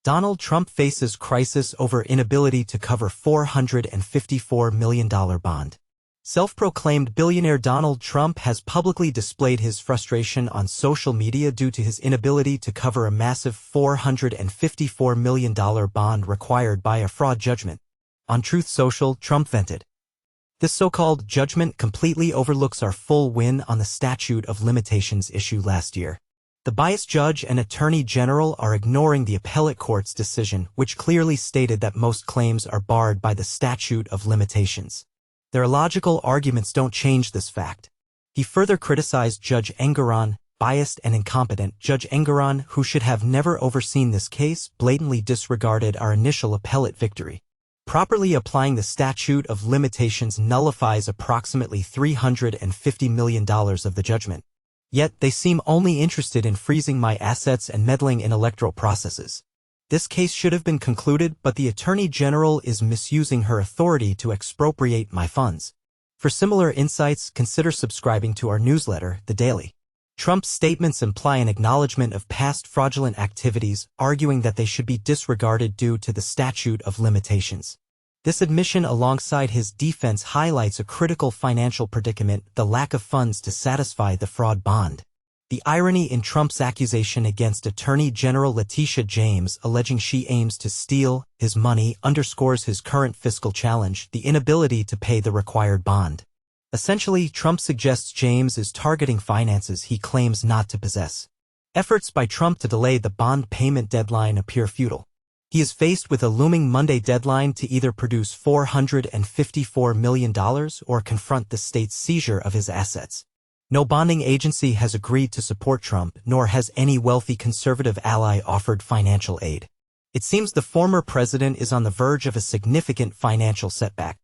Donald Trump faces crisis over inability to cover $454 million bond. Self-proclaimed billionaire Donald Trump has publicly displayed his frustration on social media due to his inability to cover a massive $454 million bond required by a fraud judgment. On Truth Social, Trump vented, "This so-called judgment completely overlooks our full win on the statute of limitations issue last year. The biased judge and attorney general are ignoring the appellate court's decision, which clearly stated that most claims are barred by the statute of limitations. Their illogical arguments don't change this fact." He further criticized Judge Engoron, biased and incompetent. Judge Engoron, who should have never overseen this case, blatantly disregarded our initial appellate victory. Properly applying the statute of limitations nullifies approximately $350 million of the judgment. Yet they seem only interested in freezing my assets and meddling in electoral processes. This case should have been concluded, but the Attorney General is misusing her authority to expropriate my funds. For similar insights, consider subscribing to our newsletter, The Daily. Trump's statements imply an acknowledgement of past fraudulent activities, arguing that they should be disregarded due to the statute of limitations. This admission alongside his defense highlights a critical financial predicament: the lack of funds to satisfy the fraud bond. The irony in Trump's accusation against Attorney General Letitia James, alleging she aims to steal his money, underscores his current fiscal challenge: the inability to pay the required bond. Essentially, Trump suggests James is targeting finances he claims not to possess. Efforts by Trump to delay the bond payment deadline appear futile. He is faced with a looming Monday deadline to either produce $454 million or confront the state's seizure of his assets. No bonding agency has agreed to support Trump, nor has any wealthy conservative ally offered financial aid. It seems the former president is on the verge of a significant financial setback.